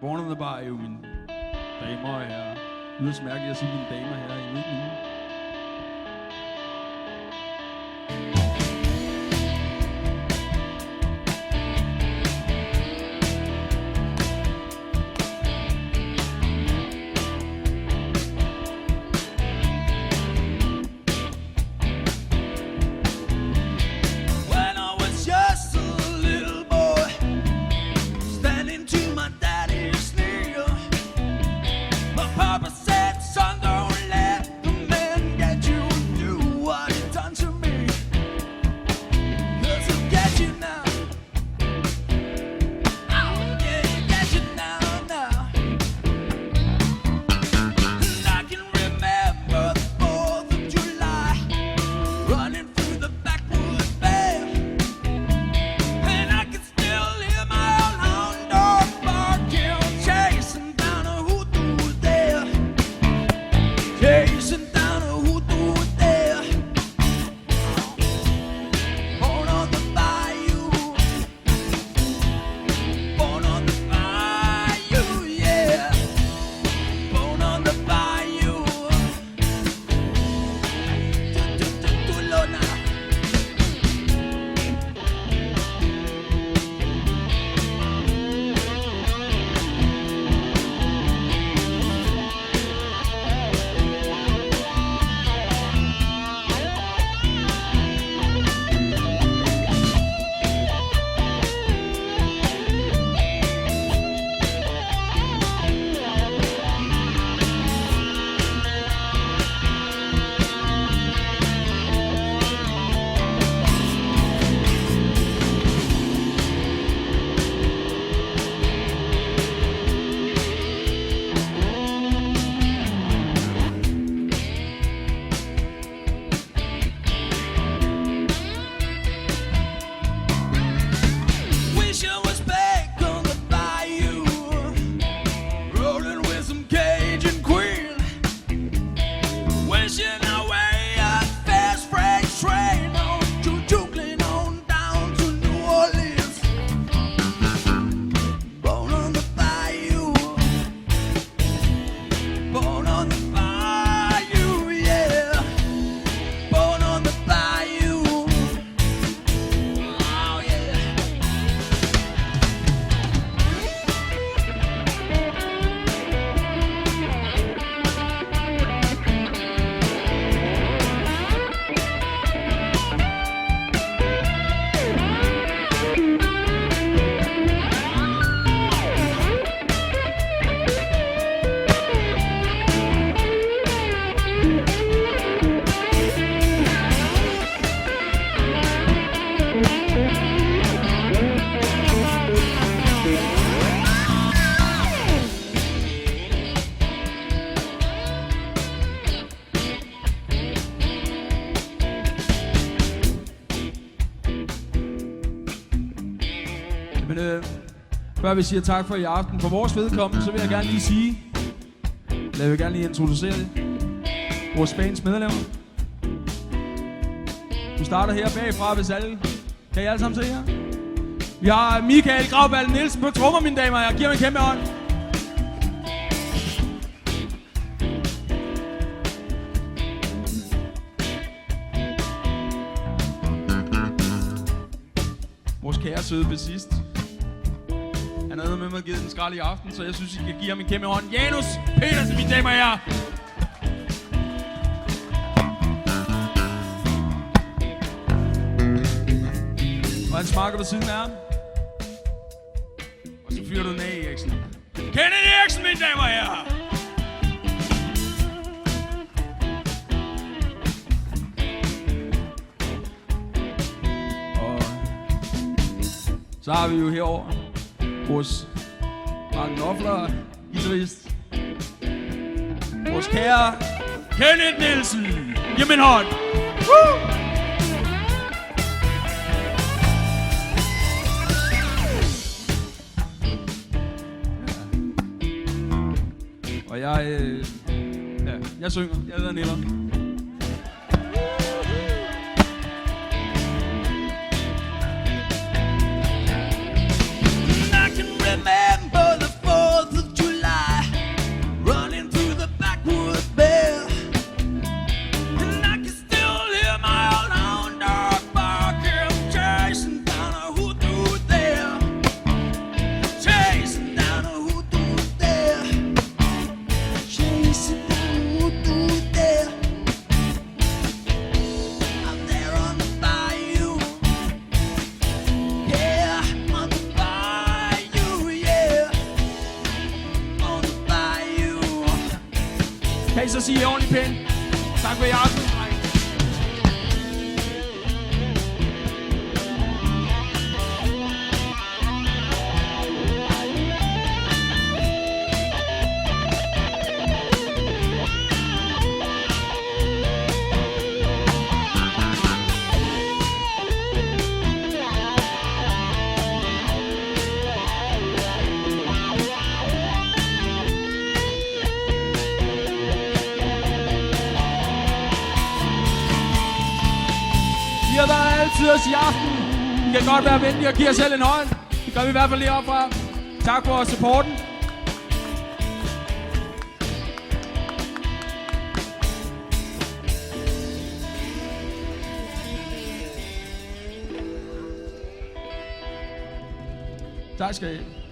Born on the Bar er jo mine damer og herrer. Det lyder så mærkeligt at sige mine damer her. I ved ikke mine. Før vi siger tak for i aften, for vores vedkommende, så vil jeg gerne lige sige, jeg vil gerne lige introducere det. Vores bands medlemmer. Du starter her bagfra, hvis alle. Kan I alle sammen se her? Vi har Michael Gravballe Nielsen på trommer, mine damer og herrer. Giv mig en kæmpe hånd. Vores kære søde bassist. Han havde med mig givet den skrald i aften, så jeg synes, I kan give ham en kæmpe hånd. Janus Petersen, mine damer og herrer. Og han smakker ved siden af ham. Og så fyrer du den af, Eriksen. Kenneth Eriksen, mine damer og herrer. Og så har vi jo herovre vores Mark Knopfler, guitarist. Vores kære Kenneth Nielsen. Giv mig en hånd. Woo! Og jeg synger. Jeg hedder Niller. Remember the 4th Kan I så sige ordentligt pænt? Tak for i aften, dreng. I har været altid os i aften. I kan godt være venlige og give os selv en hånd. Det gør vi i hvert fald lige opfra. Tak for supporten. Tak skal I have.